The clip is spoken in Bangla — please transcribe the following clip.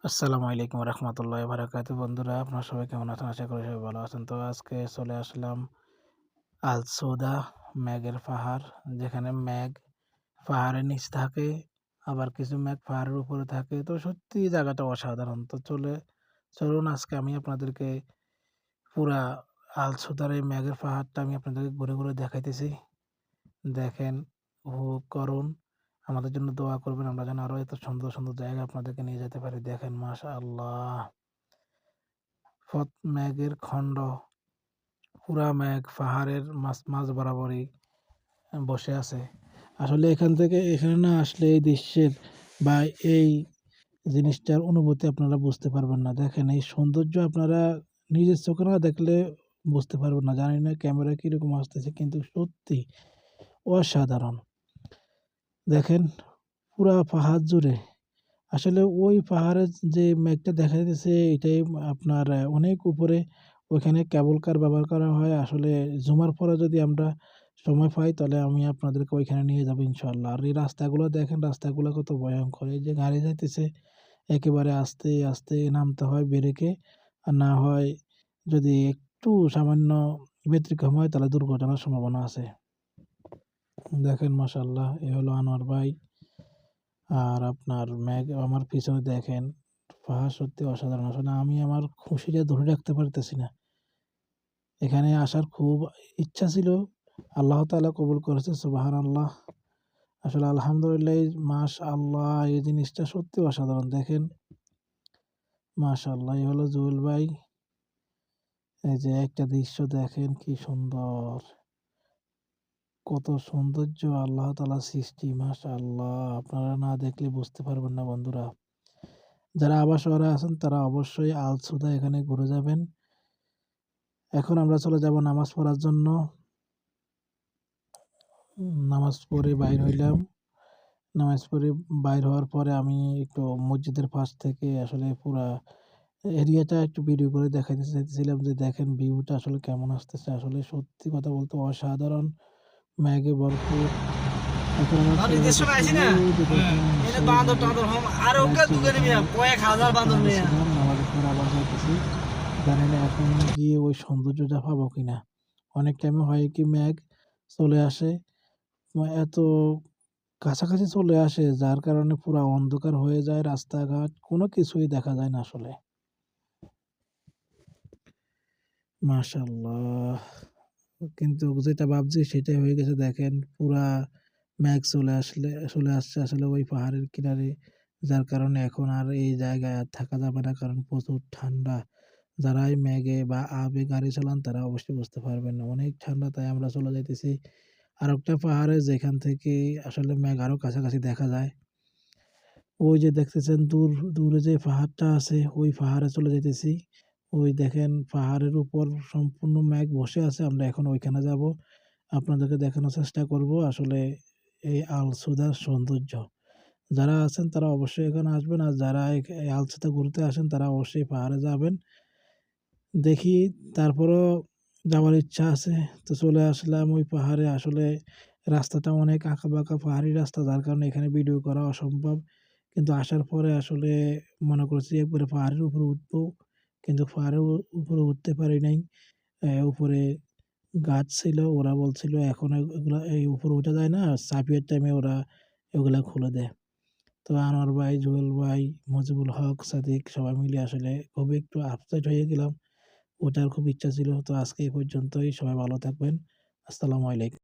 আসসালামু আলাইকুম রহমতুল্লাহ বারাকাতু। বন্ধুরা, আপনারা সবাই কেমন আছেন? আশা করি সবাই ভালো আছেন। তো আজকে চলে আসলাম আল সৌদা, ম্যাগের পাহাড়, যেখানে ম্যাগ পাহাড়ের নিচ থাকে, আবার কিছু ম্যাগ পাহাড়ের উপরে থাকে। তো সত্যি জায়গাটা অসাধারণ। তো চলুন আজকে আমি আপনাদেরকে পুরা আল সৌদার এই ম্যাগের পাহাড়টা আমি আপনাদেরকে ঘুরে ঘুরে দেখাইতেছি। দেখেন, উপভোগ করুন, আমাদের জন্য দোয়া করবেন, আমরা যেন আরো এত সুন্দর সুন্দর জায়গা আপনাদেরকে নিয়ে যেতে পারি। দেখেন, মাশাআল্লাহ, ম্যাগের খণ্ড, পুরা ম্যাগ পাহাড়ের মাঝ বরাবরই বসে আছে। আসলে এখানে না আসলে এই দৃশ্যের বা এই জিনিসটার অনুভূতি আপনারা বুঝতে পারবেন না। দেখেন, এই সৌন্দর্য আপনারা নিজের চোখে না দেখলে বুঝতে পারবেন না। জানি না ক্যামেরা কিরকম আসতেছে, কিন্তু সত্যি অসাধারণ। দেখেন, পুরা পাহাড় জুড়ে আসলে ওই পাহাড়ের যে মেঘটা দেখা যাচ্ছে, এটাই আপনার অনেক উপরে। ওইখানে কেবল কার ব্যবহার করা হয়। আসলে জুমার পরে যদি আমরা সময় পাই, তাহলে আমি আপনাদেরকে ওইখানে নিয়ে যাবো ইনশাল্লাহ। আর এই রাস্তাগুলো দেখেন, রাস্তাগুলো কত ভয়ঙ্কর। এই যে গাড়ি যাইতেছে, একেবারে আস্তে আস্তে নামতে হয় ব্রেকে, আর না হয় যদি একটু সামান্য ব্যতিক্রম হয়, তাহলে দুর্ঘটনার সম্ভাবনা আছে। দেখেন, মাশাল্লাহ, এ হলো আনোয়ার ভাই। আর আপনার ম্যাগ আমার পিছনে দেখেন, পাহাড় সত্যি অসাধারণ। আসলে আমি আমার খুশিটা ধরে রাখতে পারতেছি না। এখানে আসার খুব ইচ্ছা ছিল, আল্লাহ তাআলা কবুল করেছে। সুবহানাল্লাহ। আসলে আলহামদুলিল্লাহ, মাশাআল্লাহ, এই জিনিসটা সত্যি অসাধারণ। দেখেন, মাশাআল্লাহ, এই হলো জুয়েল ভাই। এই যে একটা দৃশ্য দেখেন, কি সুন্দর, কত সৌন্দর্য আল্লাহ তাআলার সৃষ্টি। মাশাআল্লাহ, আপনারা না দেখলে বুঝতে পারবেন না বন্ধুরা। যারা আবার শহরে আছেন, তারা অবশ্যই আল সুদা এখানে ঘুরে যাবেন। এখন আমরা চলে যাব নামাজ পড়ার জন্য। নামাজ পড়ে বাইর হইলাম। নামাজ পড়ে বাইর হওয়ার পরে আমি একটু মসজিদের পাশ থেকে আসলে পুরা এরিয়াটা একটু ভিডিও করে দেখাইতে চাইতেছিলাম, যে দেখেন ভিউটা আসলে কেমন আসতেছে। আসলে সত্যি কথা বলতে অসাধারণ, মেঘে ভরপুর। এখন আমার চলে যাইতেছি, ওই যে দেখেন সেই নামাজের পর আবার যাইতেছি। জানি না এখন গিয়ে ওই সৌন্দর্যটা পাবো কিনা। অনেক টাইমে হয় কি, মেঘ চলে আসে, এত কাছাকাছি চলে আসে, যার কারণে পুরা অন্ধকার হয়ে যায়, রাস্তাঘাট কোনো কিছুই দেখা যায় না আসলে। মাশাআল্লাহ, কিন্তু যেটা ভাবছি সেটাই হয়ে গেছে। দেখেন, পুরা মেঘ চলে আসছে আসলে ওই পাহাড়ের কিনারে, যার কারণে এখন আর এই জায়গায় আর থাকা যাবে না, কারণ প্রচুর ঠান্ডা। যারা এই মেঘে বা আবে গাড়ি চালান, তারা অবশ্যই বুঝতে পারবেন না, অনেক ঠান্ডা। তাই আমরা চলে যাইতেছি আরেকটা পাহাড়ে, যেখান থেকে আসলে মেঘ আরো কাছাকাছি দেখা যায়। ওই যে দেখতেছেন দূরে যে পাহাড়টা আছে, ওই পাহাড়ে চলে যাইতেছি। ওই দেখেন, পাহাড়ের উপর সম্পূর্ণ মেঘ বসে আছে। আমরা এখন ওইখানে যাব, আপনাদেরকে দেখানোর চেষ্টা করব আসলে এই আল সুদার সৌন্দর্য। যারা আছেন তারা অবশ্যই এখানে আসবেন, আর যারা এই আল সুদা ঘুরতে আসেন, তারা অবশ্যই পাহাড়ে যাবেন। দেখি, তারপরও যাওয়ার ইচ্ছা আছে। তো চলে আসলাম ওই পাহাড়ে। আসলে রাস্তাটা অনেক আঁকাবাঁকা পাহাড়ি রাস্তা, যার কারণে এখানে ভিডিও করা অসম্ভব। কিন্তু আসার পরে আসলে মনে করছি একবারে পাহাড়ের উপরে উঠবো, কিন্তু পাহাড়ের উপরে উঠতে পারি নাই। উপরে গাছ ছিল, ওরা বলছিল এখন এগুলা এই উপরে উঠা যায় না, সাফিয়ার টাইমে ওরা এগুলা খুলে দেয়। তো আনোয়ার ভাই, জুয়েল ভাই, মজিবুল হক, সাদিক সবাই মিলে আসলে খুবই একটু আপসেট হয়ে গেলাম। ওঠার খুব ইচ্ছা ছিল। তো আজকে এই পর্যন্তই। সবাই ভালো থাকবেন। আসসালামু আলাইকুম।